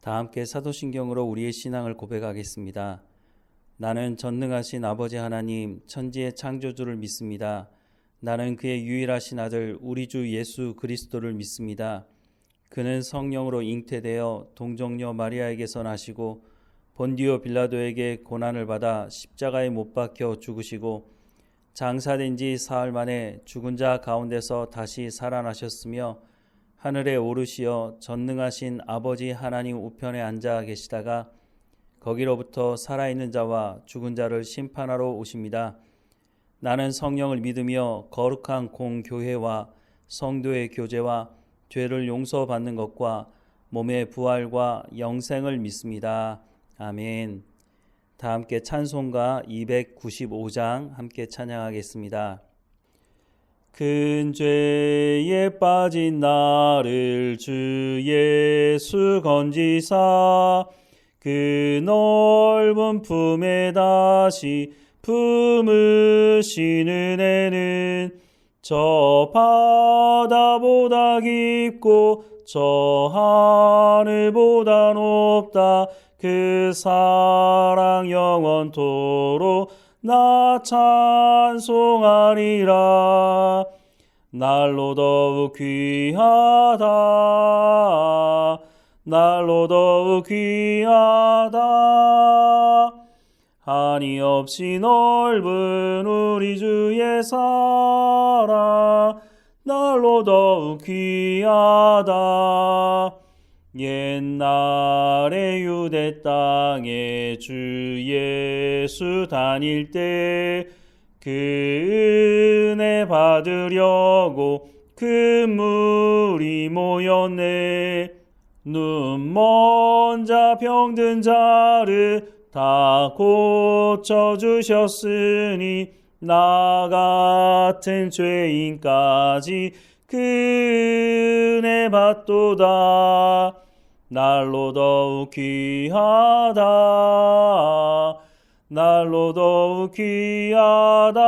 다 함께 사도신경으로 우리의 신앙을 고백하겠습니다. 나는 전능하신 아버지 하나님 천지의 창조주를 믿습니다. 나는 그의 유일하신 아들 우리 주 예수 그리스도를 믿습니다. 그는 성령으로 잉태되어 동정녀 마리아에게서 나시고 본디오 빌라도에게 고난을 받아 십자가에 못 박혀 죽으시고 장사된 지 사흘 만에 죽은 자 가운데서 다시 살아나셨으며 하늘에 오르시어 전능하신 아버지 하나님 우편에 앉아 계시다가 거기로부터 살아있는 자와 죽은 자를 심판하러 오십니다. 나는 성령을 믿으며 거룩한 공교회와 성도의 교제와 죄를 용서받는 것과 몸의 부활과 영생을 믿습니다. 아멘. 다 함께 찬송가 295장 함께 찬양하겠습니다. 큰 죄에 빠진 나를 주 예수 건지사 그 넓은 품에 다시 품으신 은혜는 저 바다보다 깊고 저 하늘보다 높다. 그 사랑 영원토록 나 찬송하리라. 날로 더욱 귀하다. 날로 더욱 귀하다. 한이 없이 넓은 우리 주의 사랑 날로 더욱 귀하다. 옛날에 유대 땅에 주 예수 다닐 때 그 은혜 받으려고 큰 무리 모였네. 눈먼 자 병든 자를 다 고쳐주셨으니 나 같은 죄인까지 그 은혜 받도다. 날로 더욱 귀하다. 날로 더욱 귀하다.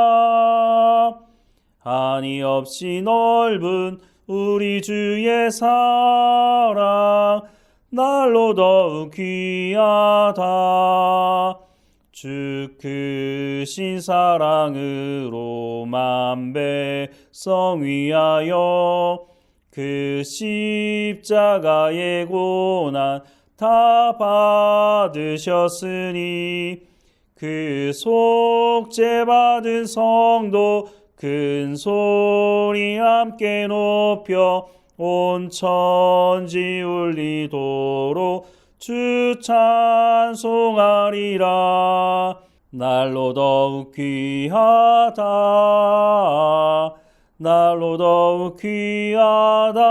한이 없이 넓은 우리 주의 사랑 날로 더욱 귀하다. 주 크신 사랑으로 만배성 위하여 그 십자가의 고난 다 받으셨으니 그 속죄 받은 성도 큰 소리 함께 높여 온 천지 울리도록 주 찬송하리라. 날로 더욱 귀하다. 날로 더욱 귀하다.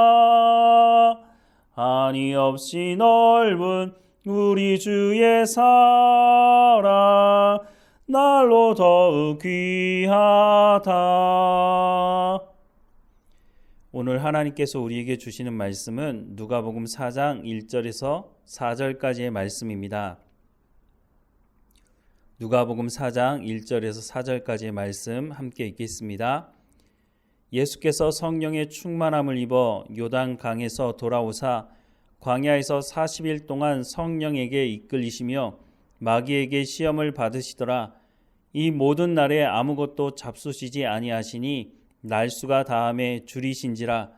한이 없이 넓은 우리 주의 사랑 날로 더욱 귀하다. 오늘 하나님께서 우리에게 주시는 말씀은 누가복음 4장 1절에서 4절까지의 말씀입니다. 누가복음 4장 1절에서 4절까지의 말씀 함께 읽겠습니다. 예수께서 성령의 충만함을 입어 요단강에서 돌아오사 광야에서 40일 동안 성령에게 이끌리시며 마귀에게 시험을 받으시더라. 이 모든 날에 아무것도 잡수시지 아니하시니 날수가 다함에 줄이신지라.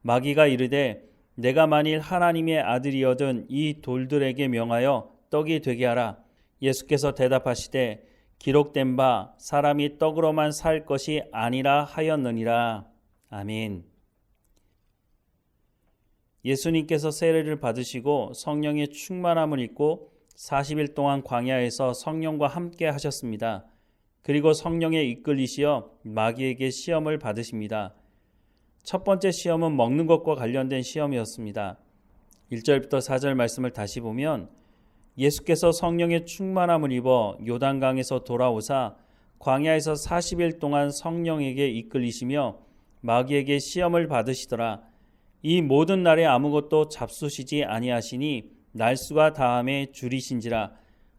마귀가 이르되 내가 만일 하나님의 아들이거든 이 돌들에게 명하여 떡이 되게 하라. 예수께서 대답하시되 기록된 바 사람이 떡으로만 살 것이 아니라 하였느니라. 아멘. 예수님께서 세례를 받으시고 성령의 충만함을 입고 40일 동안 광야에서 성령과 함께 하셨습니다. 그리고 성령에 이끌리시어 마귀에게 시험을 받으십니다. 첫 번째 시험은 먹는 것과 관련된 시험이었습니다. 1절부터 4절 말씀을 다시 보면 예수께서 성령의 충만함을 입어 요단강에서 돌아오사 광야에서 40일 동안 성령에게 이끌리시며 마귀에게 시험을 받으시더라. 이 모든 날에 아무것도 잡수시지 아니하시니 날수가 다함에 줄이신지라.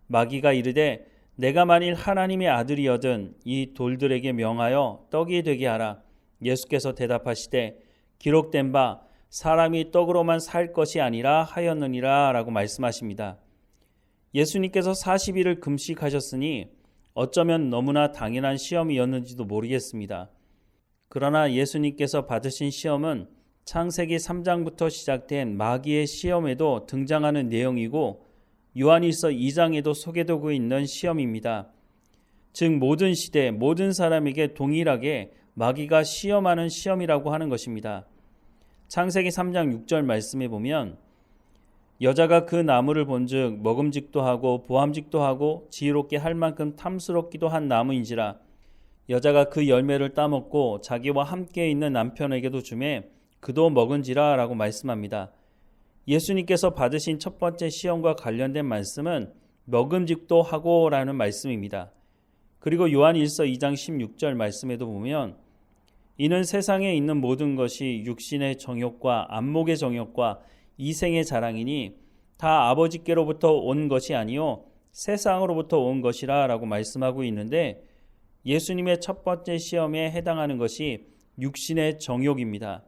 마귀가 이르되 내가 만일 하나님의 아들이거든 이 돌들에게 명하여 떡이 되게 하라. 예수께서 대답하시되 기록된 바 사람이 떡으로만 살 것이 아니라 하였느니라 라고 말씀하십니다. 예수님께서 40일을 금식하셨으니 어쩌면 너무나 당연한 시험이었는지도 모르겠습니다. 그러나 예수님께서 받으신 시험은 창세기 3장부터 시작된 마귀의 시험에도 등장하는 내용이고 요한일서 2장에도 소개되고 있는 시험입니다. 즉 모든 시대 모든 사람에게 동일하게 마귀가 시험하는 시험이라고 하는 것입니다. 창세기 3장 6절 말씀에 보면 여자가 그 나무를 본즉 먹음직도 하고 보암직도 하고 지혜롭게 할 만큼 탐스럽기도 한 나무인지라 여자가 그 열매를 따먹고 자기와 함께 있는 남편에게도 주매 그도 먹은지라 라고 말씀합니다. 예수님께서 받으신 첫 번째 시험과 관련된 말씀은 먹음직도 하고 라는 말씀입니다. 그리고 요한일서 2장 16절 말씀에도 보면 이는 세상에 있는 모든 것이 육신의 정욕과 안목의 정욕과 이생의 자랑이니 다 아버지께로부터 온 것이 아니요 세상으로부터 온 것이라 라고 말씀하고 있는데 예수님의 첫 번째 시험에 해당하는 것이 육신의 정욕입니다.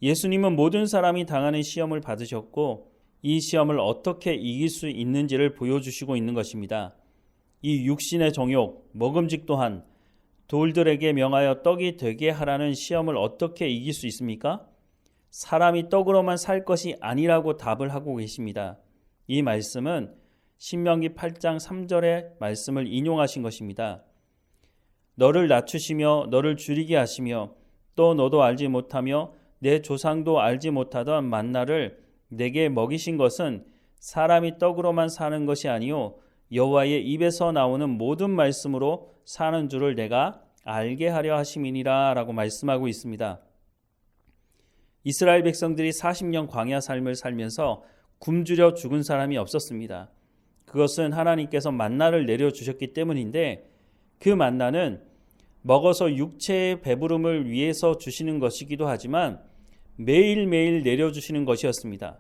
예수님은 모든 사람이 당하는 시험을 받으셨고 이 시험을 어떻게 이길 수 있는지를 보여주시고 있는 것입니다. 이 육신의 정욕, 먹음직 또한 돌들에게 명하여 떡이 되게 하라는 시험을 어떻게 이길 수 있습니까? 사람이 떡으로만 살 것이 아니라고 답을 하고 계십니다. 이 말씀은 신명기 8장 3절의 말씀을 인용하신 것입니다. 너를 낮추시며 너를 줄이게 하시며 또 너도 알지 못하며 내 조상도 알지 못하던 만나를 내게 먹이신 것은 사람이 떡으로만 사는 것이 아니요 여호와의 입에서 나오는 모든 말씀으로 사는 줄을 내가 알게 하려 하심이니라 라고 말씀하고 있습니다. 이스라엘 백성들이 40년 광야 삶을 살면서 굶주려 죽은 사람이 없었습니다. 그것은 하나님께서 만나를 내려주셨기 때문인데 그 만나는 먹어서 육체의 배부름을 위해서 주시는 것이기도 하지만 매일매일 내려주시는 것이었습니다.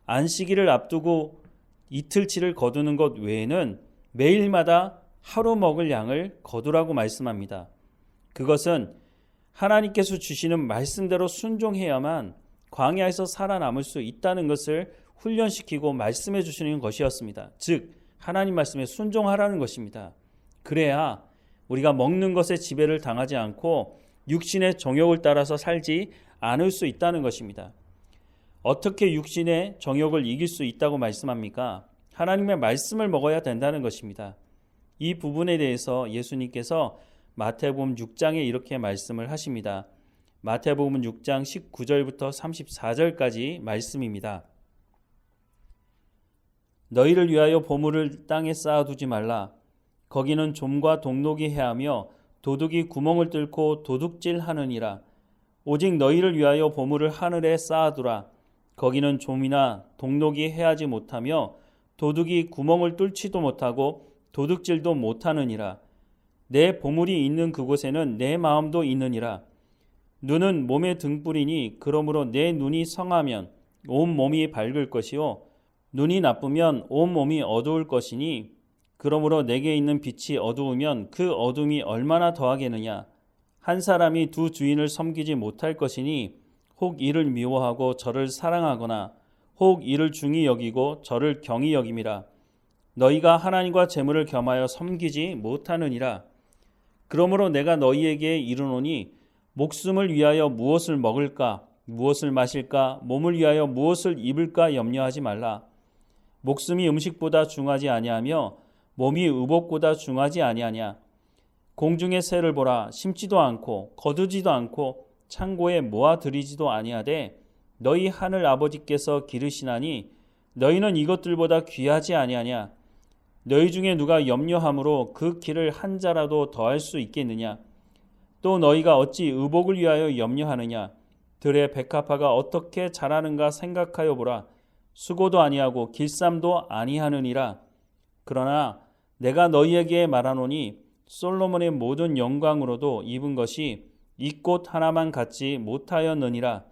안식일을 앞두고 이틀치를 거두는 것 외에는 매일마다 하루 먹을 양을 거두라고 말씀합니다. 그것은 하나님께서 주시는 말씀대로 순종해야만 광야에서 살아남을 수 있다는 것을 훈련시키고 말씀해 주시는 것이었습니다. 즉 하나님 말씀에 순종하라는 것입니다. 그래야 우리가 먹는 것에 지배를 당하지 않고 육신의 정욕을 따라서 살지 않을 수 있다는 것입니다. 어떻게 육신의 정욕을 이길 수 있다고 말씀합니까? 하나님의 말씀을 먹어야 된다는 것입니다. 이 부분에 대해서 예수님께서 마태복음 6장에 이렇게 말씀을 하십니다. 마태복음 6장 19절부터 34절까지 말씀입니다. 너희를 위하여 보물을 땅에 쌓아두지 말라. 거기는 좀과 동록이 해하며 도둑이 구멍을 뚫고 도둑질하느니라. 오직 너희를 위하여 보물을 하늘에 쌓아두라. 거기는 좀이나 동록이 해하지 못하며 도둑이 구멍을 뚫지도 못하고 도둑질도 못하느니라. 내 보물이 있는 그곳에는 내 마음도 있느니라. 눈은 몸의 등불이니 그러므로 내 눈이 성하면 온 몸이 밝을 것이요 눈이 나쁘면 온 몸이 어두울 것이니 그러므로 내게 있는 빛이 어두우면 그 어둠이 얼마나 더하겠느냐. 한 사람이 두 주인을 섬기지 못할 것이니 혹 이를 미워하고 저를 사랑하거나 혹 이를 중히 여기고 저를 경히 여김이라. 너희가 하나님과 재물을 겸하여 섬기지 못하느니라. 그러므로 내가 너희에게 이르노니 목숨을 위하여 무엇을 먹을까 무엇을 마실까 몸을 위하여 무엇을 입을까 염려하지 말라. 목숨이 음식보다 중하지 아니하며 몸이 의복보다 중하지 아니하냐. 공중의 새를 보라. 심지도 않고 거두지도 않고 창고에 모아들이지도 아니하되 너희 하늘 아버지께서 기르시나니 너희는 이것들보다 귀하지 아니하냐. 너희 중에 누가 염려함으로 그 길을 한 자라도 더할 수 있겠느냐. 또 너희가 어찌 의복을 위하여 염려하느냐. 들의 백합화가 어떻게 자라는가 생각하여 보라. 수고도 아니하고 길쌈도 아니하느니라. 그러나 내가 너희에게 말하노니 솔로몬의 모든 영광으로도 입은 것이 이 꽃 하나만 갖지 못하였느니라.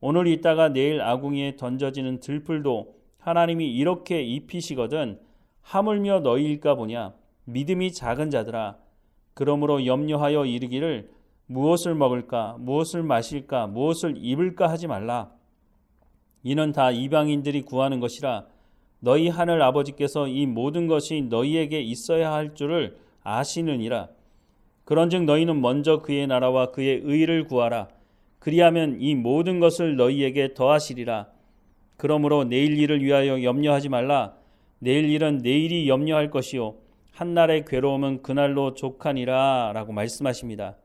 오늘 있다가 내일 아궁이에 던져지는 들풀도 하나님이 이렇게 입히시거든 하물며 너희일까 보냐. 믿음이 작은 자들아. 그러므로 염려하여 이르기를 무엇을 먹을까, 무엇을 마실까, 무엇을 입을까 하지 말라. 이는 다 이방인들이 구하는 것이라. 너희 하늘 아버지께서 이 모든 것이 너희에게 있어야 할 줄을 아시느니라. 그런즉 너희는 먼저 그의 나라와 그의 의를 구하라. 그리하면 이 모든 것을 너희에게 더하시리라. 그러므로 내일 일을 위하여 염려하지 말라. 내일 일은 내일이 염려할 것이요 한날의 괴로움은 그날로 족하니라 라고 말씀하십니다.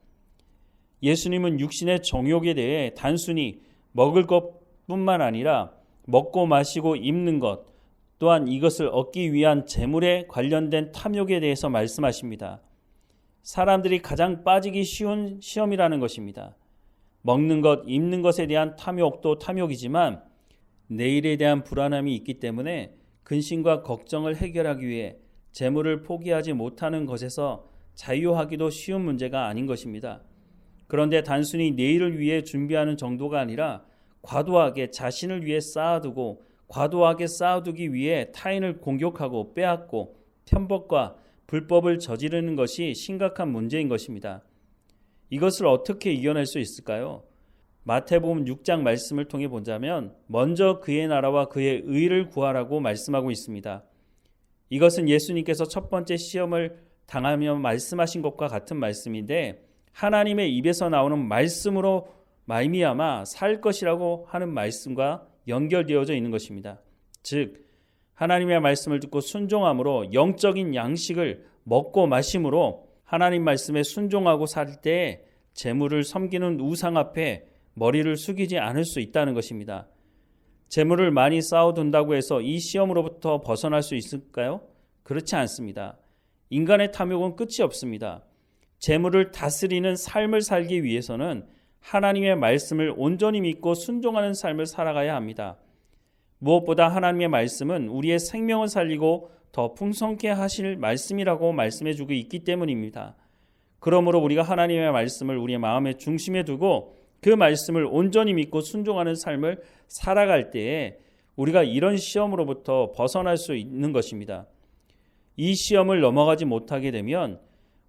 예수님은 육신의 정욕에 대해 단순히 먹을 것뿐만 아니라 먹고 마시고 입는 것, 또한 이것을 얻기 위한 재물에 관련된 탐욕에 대해서 말씀하십니다. 사람들이 가장 빠지기 쉬운 시험이라는 것입니다. 먹는 것, 입는 것에 대한 탐욕도 탐욕이지만 내일에 대한 불안함이 있기 때문에 근심과 걱정을 해결하기 위해 재물을 포기하지 못하는 것에서 자유하기도 쉬운 문제가 아닌 것입니다. 그런데 단순히 내일을 위해 준비하는 정도가 아니라 과도하게 자신을 위해 쌓아두고 과도하게 쌓아두기 위해 타인을 공격하고 빼앗고 편법과 불법을 저지르는 것이 심각한 문제인 것입니다. 이것을 어떻게 이겨낼 수 있을까요? 마태복음 6장 말씀을 통해 보자면 먼저 그의 나라와 그의 의를 구하라고 말씀하고 있습니다. 이것은 예수님께서 첫 번째 시험을 당하며 말씀하신 것과 같은 말씀인데 하나님의 입에서 나오는 말씀으로 말미암아 살 것이라고 하는 말씀과 연결되어져 있는 것입니다. 즉 하나님의 말씀을 듣고 순종함으로 영적인 양식을 먹고 마심으로 하나님 말씀에 순종하고 살 때 재물을 섬기는 우상 앞에 머리를 숙이지 않을 수 있다는 것입니다. 재물을 많이 쌓아둔다고 해서 이 시험으로부터 벗어날 수 있을까요? 그렇지 않습니다. 인간의 탐욕은 끝이 없습니다. 재물을 다스리는 삶을 살기 위해서는 하나님의 말씀을 온전히 믿고 순종하는 삶을 살아가야 합니다. 무엇보다 하나님의 말씀은 우리의 생명을 살리고 더 풍성케 하실 말씀이라고 말씀해 주고 있기 때문입니다. 그러므로 우리가 하나님의 말씀을 우리의 마음의 중심에 두고 그 말씀을 온전히 믿고 순종하는 삶을 살아갈 때에 우리가 이런 시험으로부터 벗어날 수 있는 것입니다. 이 시험을 넘어가지 못하게 되면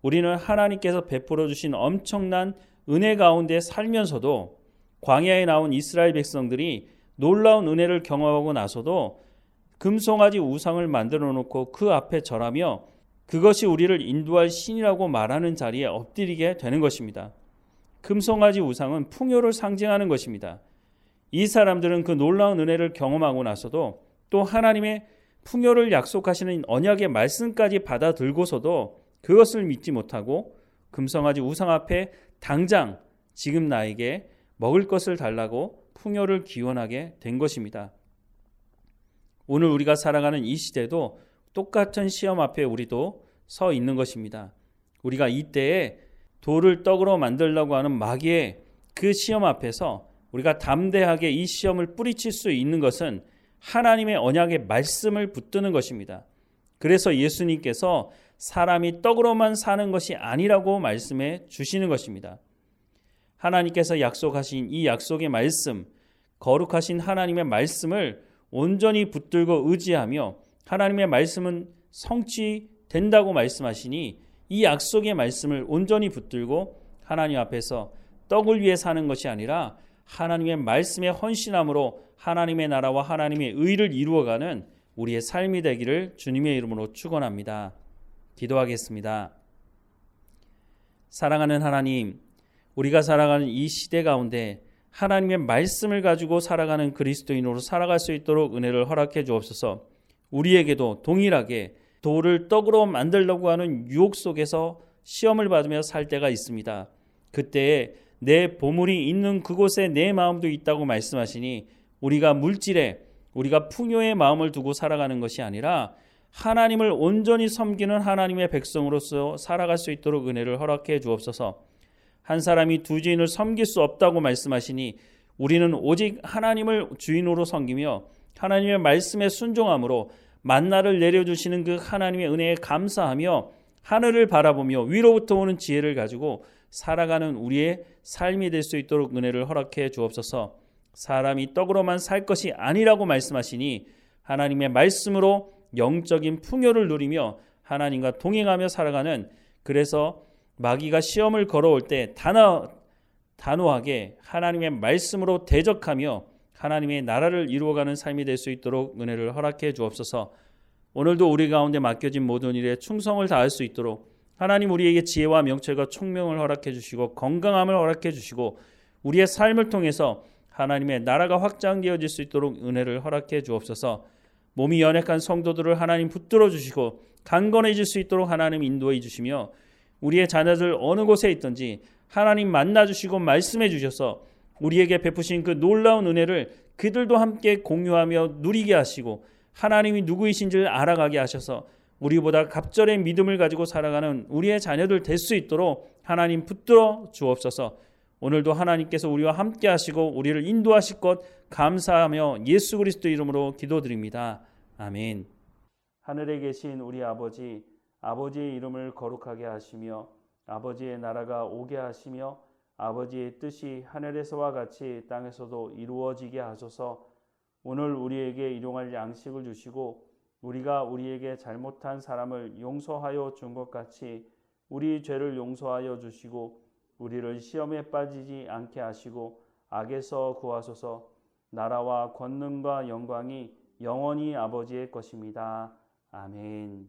우리는 하나님께서 베풀어 주신 엄청난 은혜 가운데 살면서도 광야에 나온 이스라엘 백성들이 놀라운 은혜를 경험하고 나서도 금송아지 우상을 만들어 놓고 그 앞에 절하며 그것이 우리를 인도할 신이라고 말하는 자리에 엎드리게 되는 것입니다. 금송아지 우상은 풍요를 상징하는 것입니다. 이 사람들은 그 놀라운 은혜를 경험하고 나서도 또 하나님의 풍요를 약속하시는 언약의 말씀까지 받아들고서도 그것을 믿지 못하고 금송아지 우상 앞에 당장 지금 나에게 먹을 것을 달라고 풍요를 기원하게 된 것입니다. 오늘 우리가 살아가는 이 시대도 똑같은 시험 앞에 우리도 서 있는 것입니다. 우리가 이때에 돌을 떡으로 만들려고 하는 마귀의 그 시험 앞에서 우리가 담대하게 이 시험을 뿌리칠 수 있는 것은 하나님의 언약의 말씀을 붙드는 것입니다. 그래서 예수님께서 사람이 떡으로만 사는 것이 아니라고 말씀해 주시는 것입니다. 하나님께서 약속하신 이 약속의 말씀, 거룩하신 하나님의 말씀을 온전히 붙들고 의지하며 하나님의 말씀은 성취된다고 말씀하시니 이 약속의 말씀을 온전히 붙들고 하나님 앞에서 떡을 위해 사는 것이 아니라 하나님의 말씀에 헌신함으로 하나님의 나라와 하나님의 의를 이루어가는 우리의 삶이 되기를 주님의 이름으로 축원합니다. 기도하겠습니다. 사랑하는 하나님, 우리가 살아가는 이 시대 가운데 하나님의 말씀을 가지고 살아가는 그리스도인으로 살아갈 수 있도록 은혜를 허락해 주옵소서. 우리에게도 동일하게 돌을 떡으로 만들려고 하는 유혹 속에서 시험을 받으며 살 때가 있습니다. 그때에 내 보물이 있는 그곳에 내 마음도 있다고 말씀하시니 우리가 물질에 우리가 풍요의 마음을 두고 살아가는 것이 아니라 하나님을 온전히 섬기는 하나님의 백성으로서 살아갈 수 있도록 은혜를 허락해 주옵소서. 한 사람이 두 주인을 섬길 수 없다고 말씀하시니 우리는 오직 하나님을 주인으로 섬기며 하나님의 말씀에 순종함으로 만나를 내려주시는 그 하나님의 은혜에 감사하며 하늘을 바라보며 위로부터 오는 지혜를 가지고 살아가는 우리의 삶이 될 수 있도록 은혜를 허락해 주옵소서. 사람이 떡으로만 살 것이 아니라고 말씀하시니 하나님의 말씀으로 영적인 풍요를 누리며 하나님과 동행하며 살아가는, 그래서 마귀가 시험을 걸어올 때 단호하게 하나님의 말씀으로 대적하며 하나님의 나라를 이루어가는 삶이 될 수 있도록 은혜를 허락해 주옵소서. 오늘도 우리 가운데 맡겨진 모든 일에 충성을 다할 수 있도록 하나님 우리에게 지혜와 명철과 총명을 허락해 주시고 건강함을 허락해 주시고 우리의 삶을 통해서 하나님의 나라가 확장되어질 수 있도록 은혜를 허락해 주옵소서. 몸이 연약한 성도들을 하나님 붙들어 주시고 강건해질 수 있도록 하나님 인도해 주시며 우리의 자녀들 어느 곳에 있든지 하나님 만나 주시고 말씀해 주셔서 우리에게 베푸신 그 놀라운 은혜를 그들도 함께 공유하며 누리게 하시고 하나님이 누구이신지를 알아가게 하셔서 우리보다 갑절의 믿음을 가지고 살아가는 우리의 자녀들 될 수 있도록 하나님 붙들어 주옵소서. 오늘도 하나님께서 우리와 함께 하시고 우리를 인도하실 것 감사하며 예수 그리스도 이름으로 기도드립니다. 아멘. 하늘에 계신 우리 아버지, 아버지의 이름을 거룩하게 하시며 아버지의 나라가 오게 하시며 아버지의 뜻이 하늘에서와 같이 땅에서도 이루어지게 하소서. 오늘 우리에게 일용할 양식을 주시고 우리가 우리에게 잘못한 사람을 용서하여 준 것 같이 우리 죄를 용서하여 주시고 우리를 시험에 빠지지 않게 하시고 악에서 구하소서. 나라와 권능과 영광이 영원히 아버지의 것입니다. 아멘.